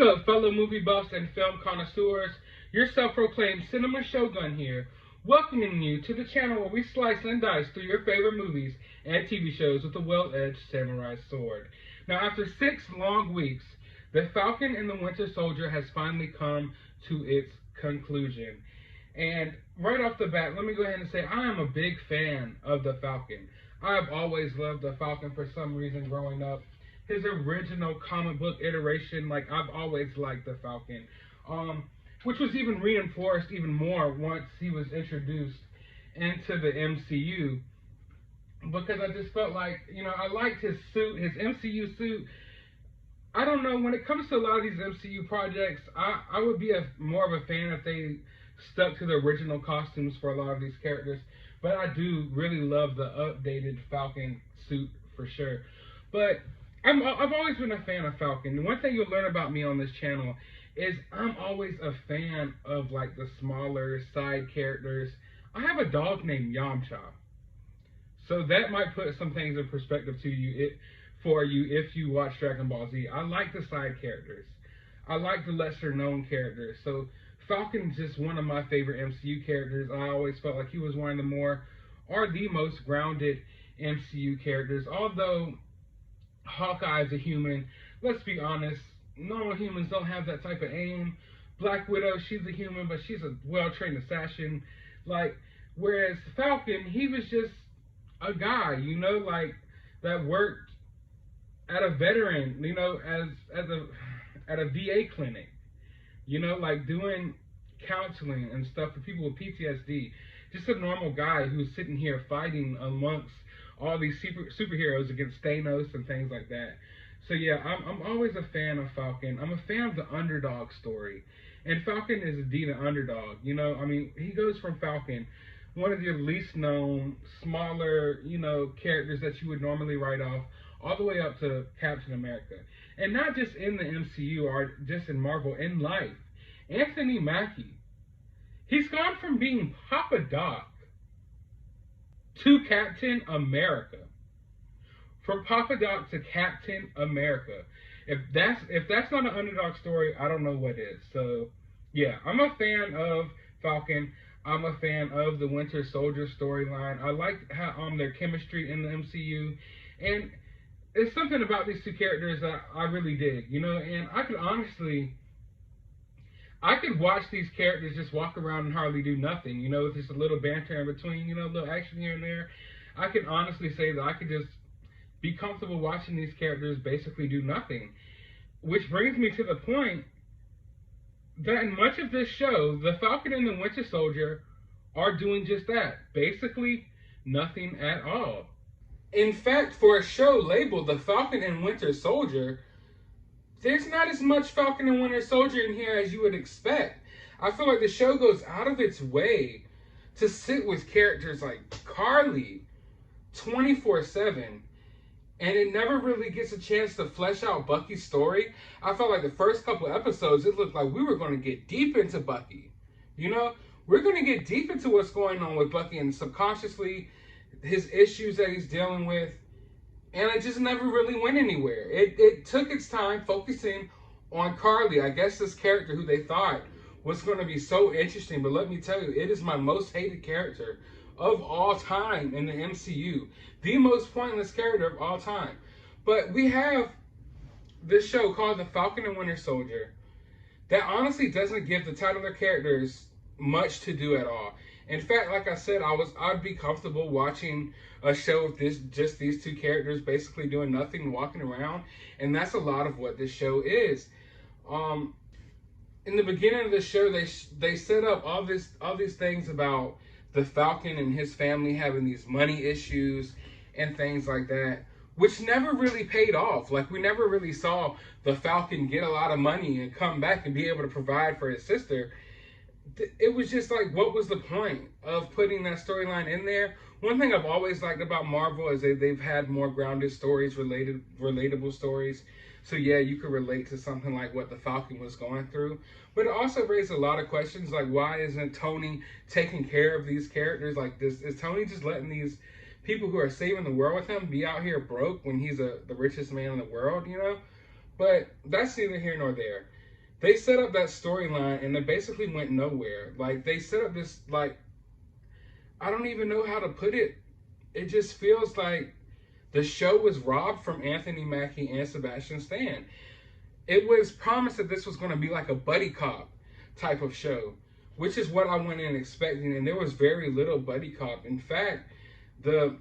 up, fellow movie buffs and film connoisseurs? Your self-proclaimed cinema shogun here, welcoming you to the channel where we slice and dice through your favorite movies and TV shows with a well-edged samurai sword. Now, after 6 long weeks, The Falcon and the Winter Soldier has finally come to its conclusion. And right off the bat, let me go ahead and say I am a big fan of The Falcon. I have always loved The Falcon for some reason growing up. His original comic book iteration, like, I've always liked The Falcon, which was even reinforced even more once he was introduced into the MCU, because I just felt like, you know, I liked his suit, his MCU suit. I don't know, when it comes to a lot of these MCU projects, I would be more of a fan if they stuck to the original costumes for a lot of these characters, but I do really love the updated Falcon suit for sure. But I've always been a fan of Falcon. The one thing you'll learn about me on this channel is I'm always a fan of, like, the smaller side characters. I have a dog named Yamcha, so that might put some things in perspective to you for you if you watch Dragon Ball Z. I like the side characters. I like the lesser known characters. So Falcon's just one of my favorite MCU characters. I always felt like he was one of the the most grounded MCU characters. Although Hawkeye's a human, let's be honest, normal humans don't have that type of aim. Black Widow, she's a human, but she's a well-trained assassin. Like, whereas Falcon, he was just a guy, you know, like, that worked at a veteran, you know, at a VA clinic, you know, like doing counseling and stuff for people with PTSD. Just a normal guy who's sitting here fighting amongst all these superheroes against Thanos and things like that. So yeah, I'm always a fan of Falcon. I'm a fan of the underdog story. And Falcon is indeed an underdog. You know, I mean, he goes from Falcon, one of your least known, smaller, you know, characters that you would normally write off, all the way up to Captain America. And not just in the MCU or just in Marvel, in life. Anthony Mackie, he's gone from being Papa Doc to Captain America. From Papa Doc to Captain America. If that's not an underdog story, I don't know what is. So yeah, I'm a fan of Falcon. I'm a fan of the Winter Soldier storyline. I like how their chemistry in the MCU, and it's something about these two characters that I really dig, you know. And I could watch these characters just walk around and hardly do nothing, you know, with just a little banter in between, you know, a little action here and there. I can honestly say that I could just be comfortable watching these characters basically do nothing. Which brings me to the point that in much of this show, the Falcon and the Winter Soldier are doing just that. Basically, nothing at all. In fact, for a show labeled The Falcon and Winter Soldier, there's not as much Falcon and Winter Soldier in here as you would expect. I feel like the show goes out of its way to sit with characters like Karli 24/7, and it never really gets a chance to flesh out Bucky's story. I felt like the first couple episodes, it looked like we were going to get deep into Bucky. You know, we're going to get deep into what's going on with Bucky and subconsciously his issues that he's dealing with. And it just never really went anywhere. It took its time focusing on Karli. I guess this character who they thought was going to be so interesting. But let me tell you, it is my most hated character of all time in the MCU. The most pointless character of all time. But we have this show called The Falcon and Winter Soldier that honestly doesn't give the titular characters much to do at all. In fact, like I said, I'd be comfortable watching a show with just these two characters basically doing nothing, walking around, and that's a lot of what this show is. In the beginning of the show, they set up all these things about the Falcon and his family having these money issues and things like that, which never really paid off. Like, we never really saw the Falcon get a lot of money and come back and be able to provide for his sister. It was just like, what was the point of putting that storyline in there? One thing I've always liked about Marvel is they've had more grounded stories, relatable stories. So yeah, you could relate to something like what the Falcon was going through. But it also raised a lot of questions, like, why isn't Tony taking care of these characters? Like, is Tony just letting these people who are saving the world with him be out here broke when he's the richest man in the world, you know? But that's neither here nor there. they set up that storyline and it basically went nowhere. Like, they set up this, like, I don't even know how to put it. It just feels like the show was robbed from Anthony Mackie and Sebastian Stan. It was promised that this was going to be like a buddy cop type of show, which is what I went in expecting, and there was very little buddy cop. In fact, the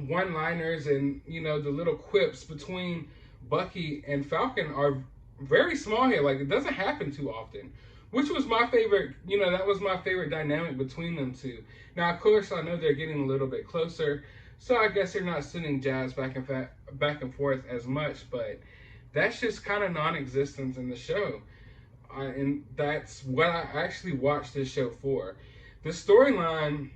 one-liners and, you know, the little quips between Bucky and Falcon are very small here. Like, it doesn't happen too often, which was my favorite, you know, that was my favorite dynamic between them two. Now, of course, I know they're getting a little bit closer, so I guess they're not sending jabs back and forth as much, but that's just kind of non-existent in the show. And that's what I actually watched this show for. The storyline,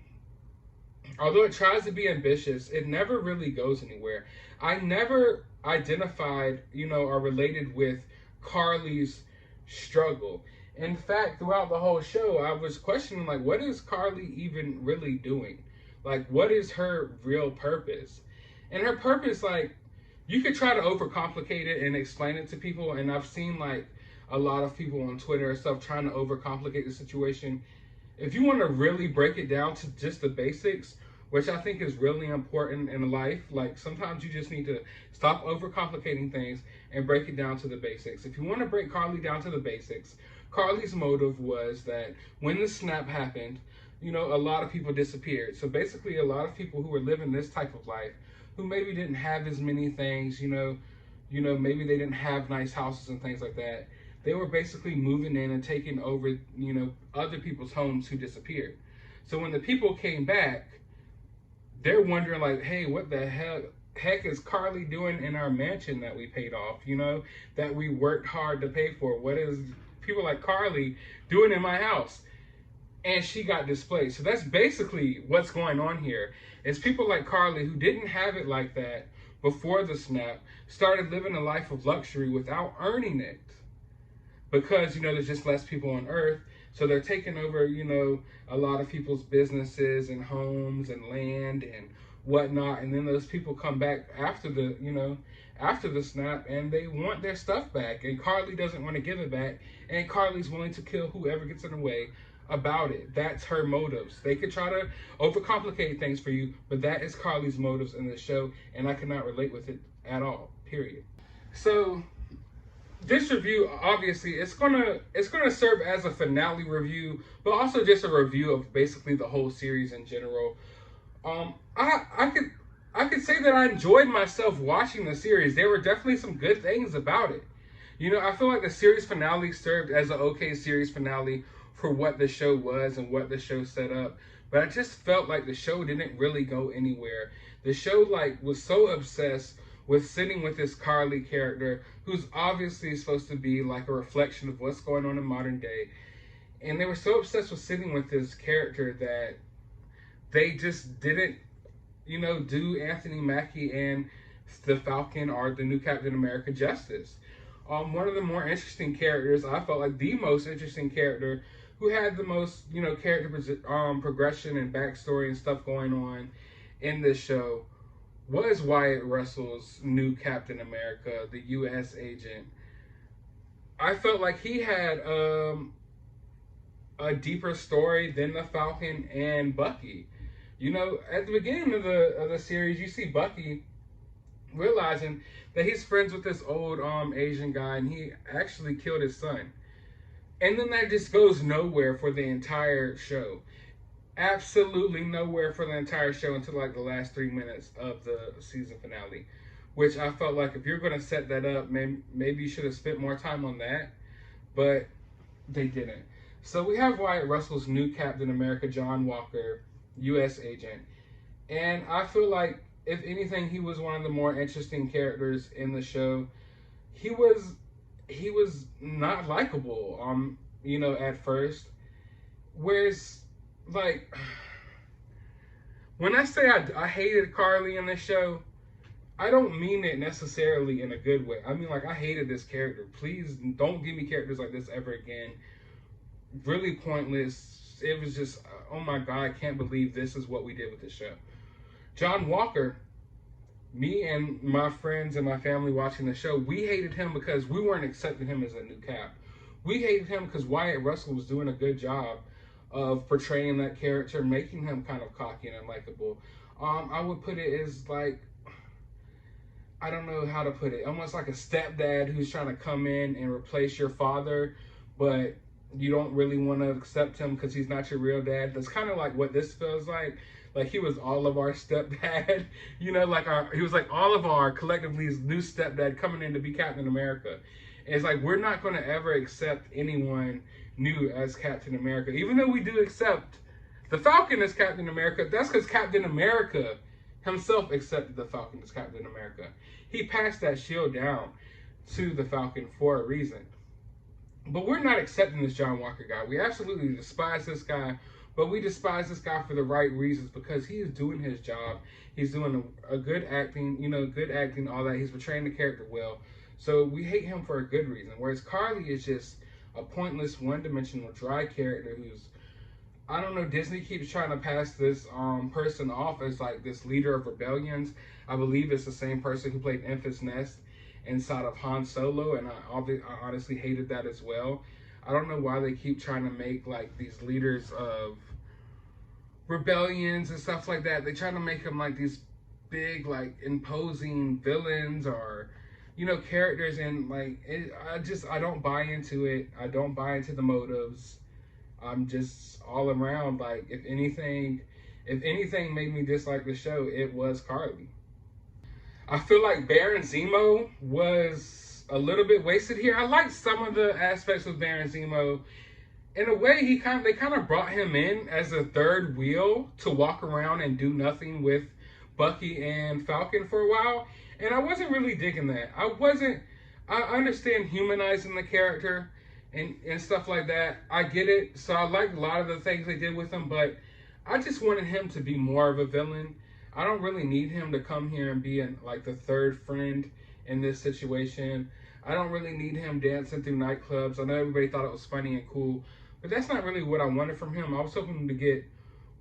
although it tries to be ambitious, it never really goes anywhere. I never identified, you know, or related with Carly's struggle. In fact, throughout the whole show, I was questioning, like, what is Carly even really doing? Like, what is her real purpose? And her purpose, like, you could try to overcomplicate it and explain it to people, and I've seen, like, a lot of people on Twitter and stuff trying to overcomplicate the situation. If you want to really break it down to just the basics, which I think is really important in life, like, sometimes you just need to stop overcomplicating things and break it down to the basics. If you want to break Carly down to the basics, Carly's motive was that when the snap happened, you know, a lot of people disappeared. So basically, a lot of people who were living this type of life, who maybe didn't have as many things, you know, maybe they didn't have nice houses and things like that. They were basically moving in and taking over, you know, other people's homes who disappeared. So when the people came back, they're wondering, like, hey, what the heck is Carly doing in our mansion that we paid off, you know, that we worked hard to pay for? What is people like Carly doing in my house? And she got displaced. So that's basically what's going on here. It's people like Carly who didn't have it like that before the snap, started living a life of luxury without earning it. Because, you know, there's just less people on Earth. So they're taking over, you know, a lot of people's businesses and homes and land and whatnot. And then those people come back after the, you know, after the snap, and they want their stuff back. And Carly doesn't want to give it back. And Carly's willing to kill whoever gets in the way about it. That's her motives. They could try to overcomplicate things for you, but that is Carly's motives in the show, and I cannot relate with it at all, period. So this review, obviously, it's gonna serve as a finale review, but also just a review of basically the whole series in general. I could say that I enjoyed myself watching the series. There were definitely some good things about it. You know, I feel like the series finale served as an okay series finale for what the show was and what the show set up. But I just felt like the show didn't really go anywhere. The show, like, was so obsessed with sitting with this Carly character, who's obviously supposed to be like a reflection of what's going on in modern day. And they were so obsessed with sitting with this character that they just didn't, you know, do Anthony Mackie and the Falcon or the new Captain America justice. One of the more interesting characters, I felt like the most interesting character, who had the most, you know, character progression and backstory and stuff going on in this show, was Wyatt Russell's new Captain America, the U.S. agent. I felt like he had a deeper story than the Falcon and Bucky. You know, at the beginning of the series, you see Bucky realizing that he's friends with this old Asian guy, and he actually killed his son. And then that just goes nowhere for the entire show. Absolutely nowhere for the entire show until like the last 3 minutes of the season finale. Which I felt like if you're going to set that up, maybe you should have spent more time on that. But they didn't. So we have Wyatt Russell's new Captain America, John Walker, U.S. agent. And I feel like, if anything, he was one of the more interesting characters in the show. He was not likable, you know, at first. Whereas, like, when I say I hated Carly in the show, I don't mean it necessarily in a good way. I mean, like, I hated this character. Please don't give me characters like this ever again. Really pointless. It was just, oh my God, I can't believe this is what we did with the show. John Walker, me and my friends and my family watching the show, we hated him because we weren't accepting him as a new Cap. We hated him because Wyatt Russell was doing a good job of portraying that character, making him kind of cocky and unlikable. I would put it as like, I don't know how to put it, almost like a stepdad who's trying to come in and replace your father, but you don't really want to accept him because he's not your real dad. That's kind of like what this feels like. Like he was all of our stepdad, you know, like he was like all of our collectively new stepdad coming in to be Captain America. And it's like, we're not going to ever accept anyone new as Captain America. Even though we do accept the Falcon as Captain America, that's because Captain America himself accepted the Falcon as Captain America. He passed that shield down to the Falcon for a reason. But we're not accepting this John Walker guy. We absolutely despise this guy, but we despise this guy for the right reasons, because he is doing his job. He's doing a good acting, you know, good acting, all that. He's portraying the character well. So we hate him for a good reason. Whereas Karli is just a pointless, one-dimensional, dry character who's, I don't know, Disney keeps trying to pass this person off as like this leader of rebellions. I believe it's the same person who played Enfys Nest inside of Han Solo, and I honestly hated that as well. I don't know why they keep trying to make like these leaders of rebellions and stuff like that. They try to make them like these big, like imposing villains or, you know, characters, and like I don't buy into it. I don't buy into the motives. I'm just all around like, if anything made me dislike the show, it was Karli. I feel like Baron Zemo was a little bit wasted here. I liked some of the aspects of Baron Zemo. In a way, they kind of brought him in as a third wheel to walk around and do nothing with Bucky and Falcon for a while. And I wasn't really digging that. I understand humanizing the character and stuff like that. I get it. So I like a lot of the things they did with him, but I just wanted him to be more of a villain. I don't really need him to come here and be like the third friend in this situation. I don't really need him dancing through nightclubs. I know everybody thought it was funny and cool, but that's not really what I wanted from him. I was hoping to get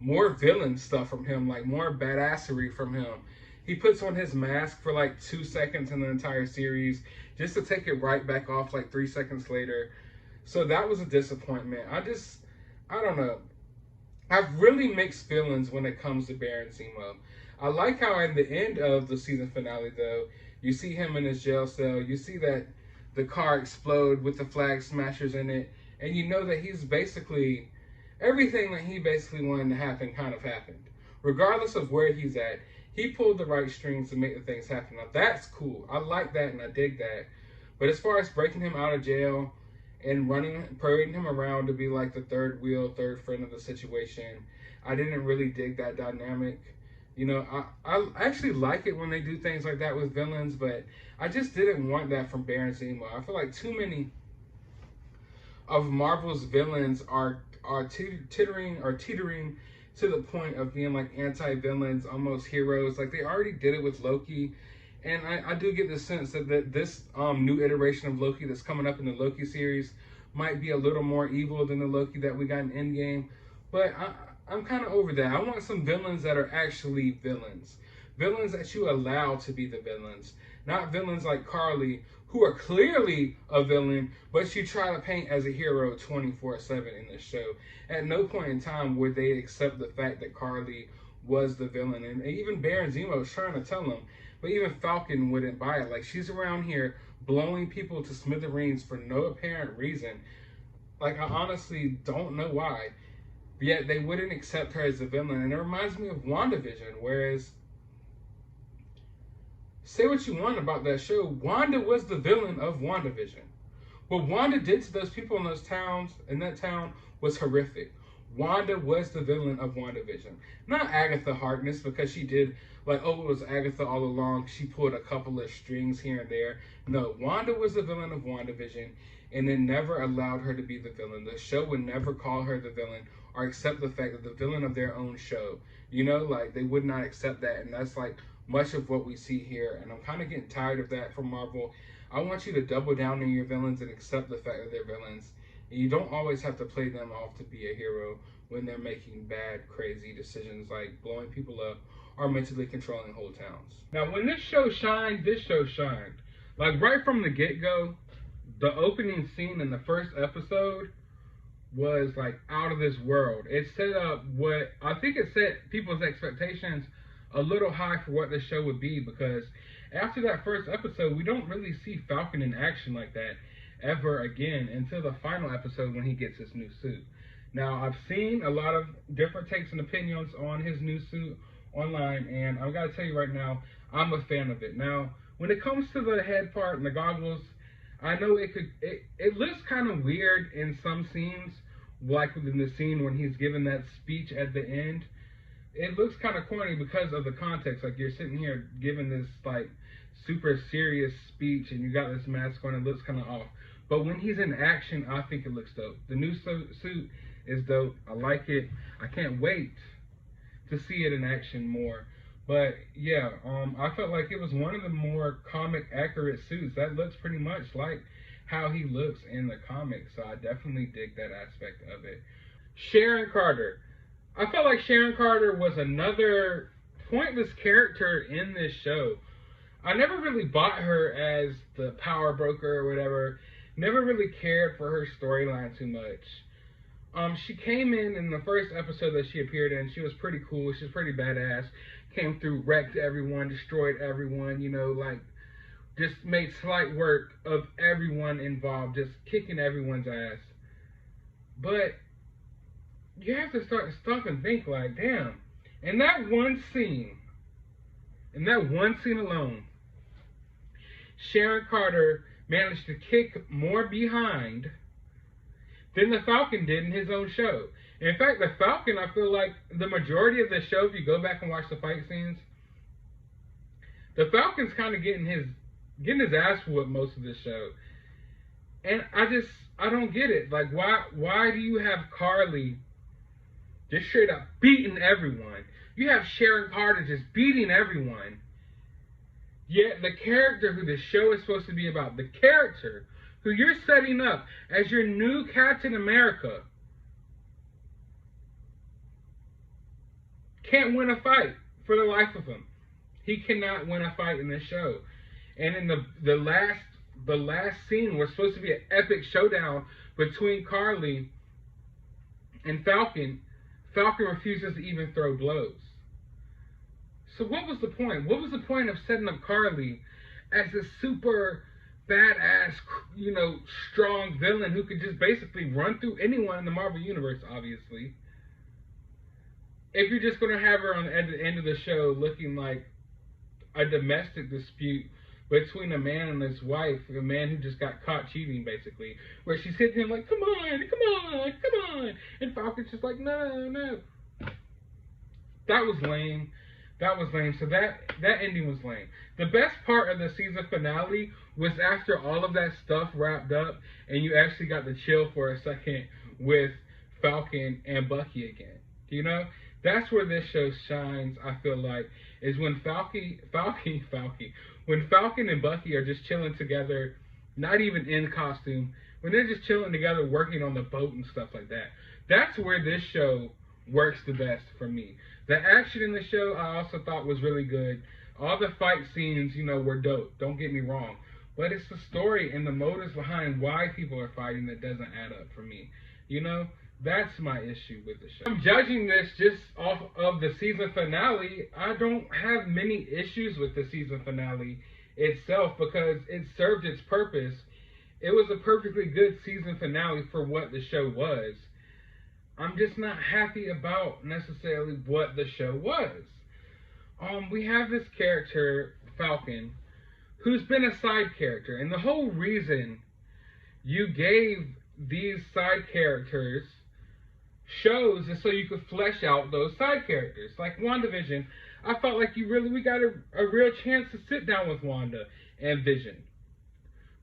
more villain stuff from him, like more badassery from him. He puts on his mask for like 2 seconds in the entire series, just to take it right back off like 3 seconds later. So that was a disappointment. I don't know. I have really mixed feelings when it comes to Baron Zemo. I like how at the end of the season finale, though, you see him in his jail cell. You see that the car explode with the flag smashers in it. And you know that he's basically, everything that he basically wanted to happen kind of happened. Regardless of where he's at, he pulled the right strings to make the things happen. Now, that's cool. I like that and I dig that. But as far as breaking him out of jail and parading him around to be like the third wheel, third friend of the situation, I didn't really dig that dynamic. You know, I actually like it when they do things like that with villains, but I just didn't want that from Baron Zemo. I feel like too many of Marvel's villains are teetering to the point of being like anti-villains, almost heroes. Like they already did it with Loki, and I do get the sense that this new iteration of Loki that's coming up in the Loki series might be a little more evil than the Loki that we got in Endgame, but I'm kind of over that. I want some villains that are actually villains. Villains that you allow to be the villains. Not villains like Karli, who are clearly a villain, but you try to paint as a hero 24/7 in the show. At no point in time would they accept the fact that Karli was the villain. And even Baron Zemo was trying to tell them, but even Falcon wouldn't buy it. Like, she's around here blowing people to smithereens for no apparent reason. Like, I honestly don't know why. Yet they wouldn't accept her as a villain. And it reminds me of WandaVision, whereas, say what you want about that show, Wanda was the villain of WandaVision. What Wanda did to those people in that town was horrific. Wanda was the villain of WandaVision. Not Agatha Harkness, because she did, like, oh, it was Agatha all along. She pulled a couple of strings here and there. No, Wanda was the villain of WandaVision, and it never allowed her to be the villain. The show would never call her the villain or accept the fact that the villain of their own show. You know, like, they would not accept that, and that's, like, much of what we see here. And I'm kind of getting tired of that from Marvel. I want you to double down on your villains and accept the fact that they're villains. And you don't always have to play them off to be a hero when they're making bad, crazy decisions like blowing people up or mentally controlling whole towns. Now, when this show shined, Like, right from the get-go, the opening scene in the first episode was like out of this world. It set up what I think it set people's expectations a little high for what the show would be, because after that first episode, we don't really see Falcon in action like that ever again until the final episode when he gets his new suit. Now, I've seen a lot of different takes and opinions on his new suit online, and I've got to tell you right now, I'm a fan of it. Now, when it comes to the head part and the goggles, I know it looks kind of weird in some scenes, like within the scene when he's giving that speech at the end. It looks kind of corny because of the context. Like, you're sitting here giving this like super serious speech and you got this mask on, it looks kind of off. But when he's in action, I think it looks dope. The new suit is dope. I like it. I can't wait to see it in action more. But yeah, I felt like it was one of the more comic accurate suits. That looks pretty much like how he looks in the comics. So I definitely dig that aspect of it. Sharon Carter. I felt like Sharon Carter was another pointless character in this show. I never really bought her as the power broker or whatever. Never really cared for her storyline too much. She came in the first episode that she appeared in. She was pretty cool. She was pretty badass. Came through, wrecked everyone, destroyed everyone, you know, like, just made slight work of everyone involved, just kicking everyone's ass. But you have to stop and think, like, damn, in that one scene alone, Sharon Carter managed to kick more behind than the Falcon did in his own show. In fact, the Falcon, I feel like the majority of the show, if you go back and watch the fight scenes, the Falcon's kind of getting his ass whooped most of the show. And I don't get it. Like, why do you have Carly just straight up beating everyone? You have Sharon Carter just beating everyone. Yet the character who the show is supposed to be about, the character who you're setting up as your new Captain America, can't win a fight for the life of him. He cannot win a fight in this show. And in the last scene was supposed to be an epic showdown between Carly and Falcon. Falcon refuses to even throw blows. So what was the point? What was the point of setting up Carly as a super badass, you know, strong villain who could just basically run through anyone in the Marvel Universe, obviously? If you're just going to have her at the end of the show looking like a domestic dispute between a man and his wife, a man who just got caught cheating, basically, where she's hitting him like, come on, and Falcon's just like, no. That was lame. So that ending was lame. The best part of the season finale was after all of that stuff wrapped up and you actually got to chill for a second with Falcon and Bucky again. You know? That's where this show shines, I feel like, is when when Falcon and Bucky are just chilling together, not even in costume, when they're just chilling together working on the boat and stuff like that. That's where this show works the best for me. The action in the show I also thought was really good. All the fight scenes, you know, were dope. Don't get me wrong. But it's the story and the motives behind why people are fighting that doesn't add up for me. You know? That's my issue with the show. I'm judging this just off of the season finale. I don't have many issues with the season finale itself because it served its purpose. It was a perfectly good season finale for what the show was. I'm just not happy about necessarily what the show was. We have this character, Falcon, who's been a side character. And the whole reason you gave these side characters shows is so you could flesh out those side characters. Like WandaVision, I felt like we got a real chance to sit down with Wanda and Vision.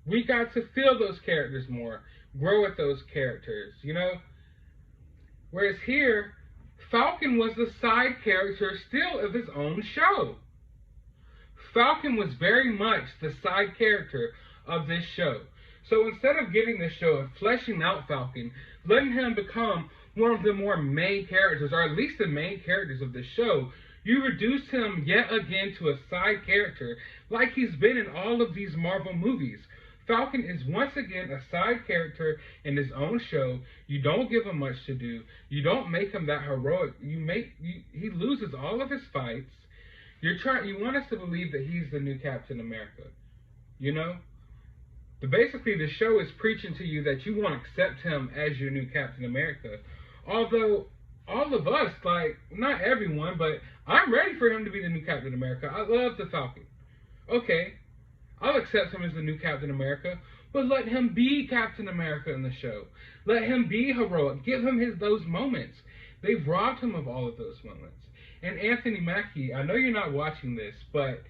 We got to feel those characters more, grow with those characters, you know? Whereas here, Falcon was the side character still of his own show. Falcon was very much the side character of this show. So instead of getting this show and fleshing out Falcon, letting him become one of the more main characters, or at least the main characters of the show, you reduce him yet again to a side character like he's been in all of these Marvel movies. Falcon is once again a side character in his own show. You don't give him much to do. You don't make him that heroic. He loses all of his fights. You want us to believe that he's the new Captain America. You know? But basically, the show is preaching to you that you want to accept him as your new Captain America. Although, all of us, like, not everyone, but I'm ready for him to be the new Captain America. I love the Falcon. Okay, I'll accept him as the new Captain America, but let him be Captain America in the show. Let him be heroic. Give him those moments. They've robbed him of all of those moments. And Anthony Mackie, I know you're not watching this, but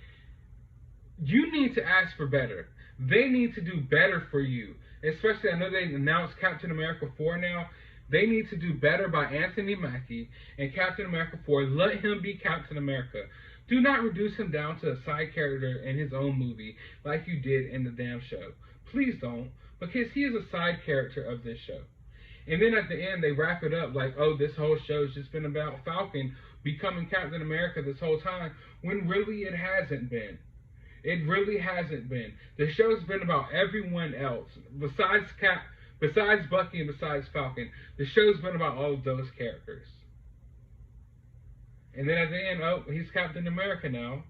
you need to ask for better. They need to do better for you. Especially, I know they announced Captain America 4 now. They need to do better by Anthony Mackie and Captain America 4. Let him be Captain America. Do not reduce him down to a side character in his own movie like you did in the damn show. Please don't, because he is a side character of this show. And then at the end, they wrap it up like, oh, this whole show's just been about Falcon becoming Captain America this whole time, when really it hasn't been. It really hasn't been. The show's been about everyone else. Besides Bucky and besides Falcon, the show's been about all of those characters. And then at the end, oh, he's Captain America now.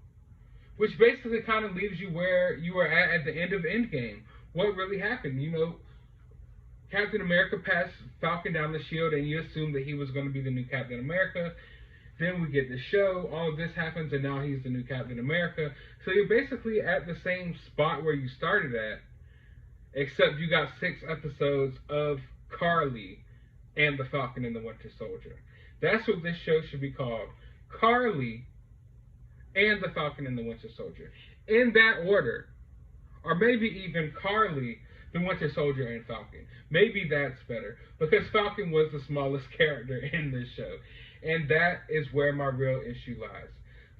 Which basically kind of leaves you where you were at the end of Endgame. What really happened? You know, Captain America passed Falcon down the shield, and you assumed that he was going to be the new Captain America. Then we get the show, all of this happens, and now he's the new Captain America. So you're basically at the same spot where you started at, except you got 6 episodes of Kari and the Falcon and the Winter Soldier. That's what this show should be called. Kari and the Falcon and the Winter Soldier. In that order. Or maybe even Kari, the Winter Soldier, and Falcon. Maybe that's better. Because Falcon was the smallest character in this show. And that is where my real issue lies.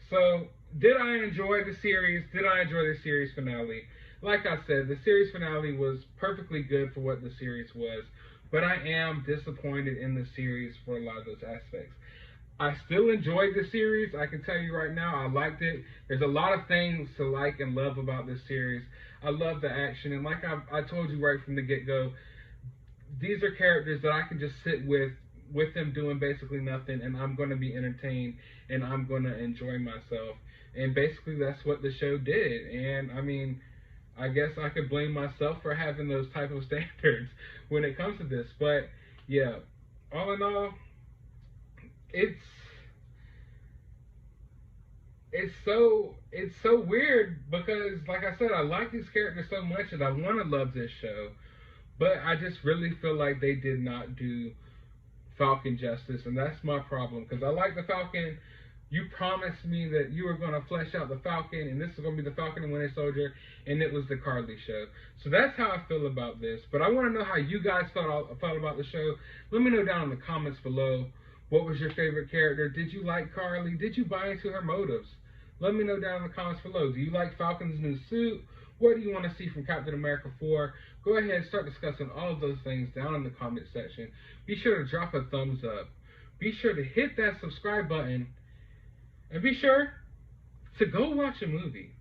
So, did I enjoy the series? Did I enjoy the series finale? Like I said, the series finale was perfectly good for what the series was. But I am disappointed in the series for a lot of those aspects. I still enjoyed the series. I can tell you right now, I liked it. There's a lot of things to like and love about this series. I love the action. And like I told you right from the get-go, these are characters that I can just sit with them doing basically nothing, and I'm going to be entertained, and I'm going to enjoy myself. And basically that's what the show did. And I mean, I guess I could blame myself for having those type of standards when it comes to this. But yeah, all in all, it's so weird, because like I said, I like these characters so much and I want to love this show, but I just really feel like they did not do Falcon justice, and that's my problem. Because I like the Falcon. You promised me that you were going to flesh out the Falcon, and this is going to be the Falcon and Winter Soldier, and it was the Kari show. So that's how I feel about this. But I want to know how you guys felt about the show. Let me know down in the comments below. What was your favorite character? Did you like Kari? Did you buy into her motives? Let me know down in the comments below. Do you like Falcon's new suit? What do you want to see from Captain America 4? Go ahead and start discussing all of those things down in the comment section. Be sure to drop a thumbs up. Be sure to hit that subscribe button. And be sure to go watch a movie.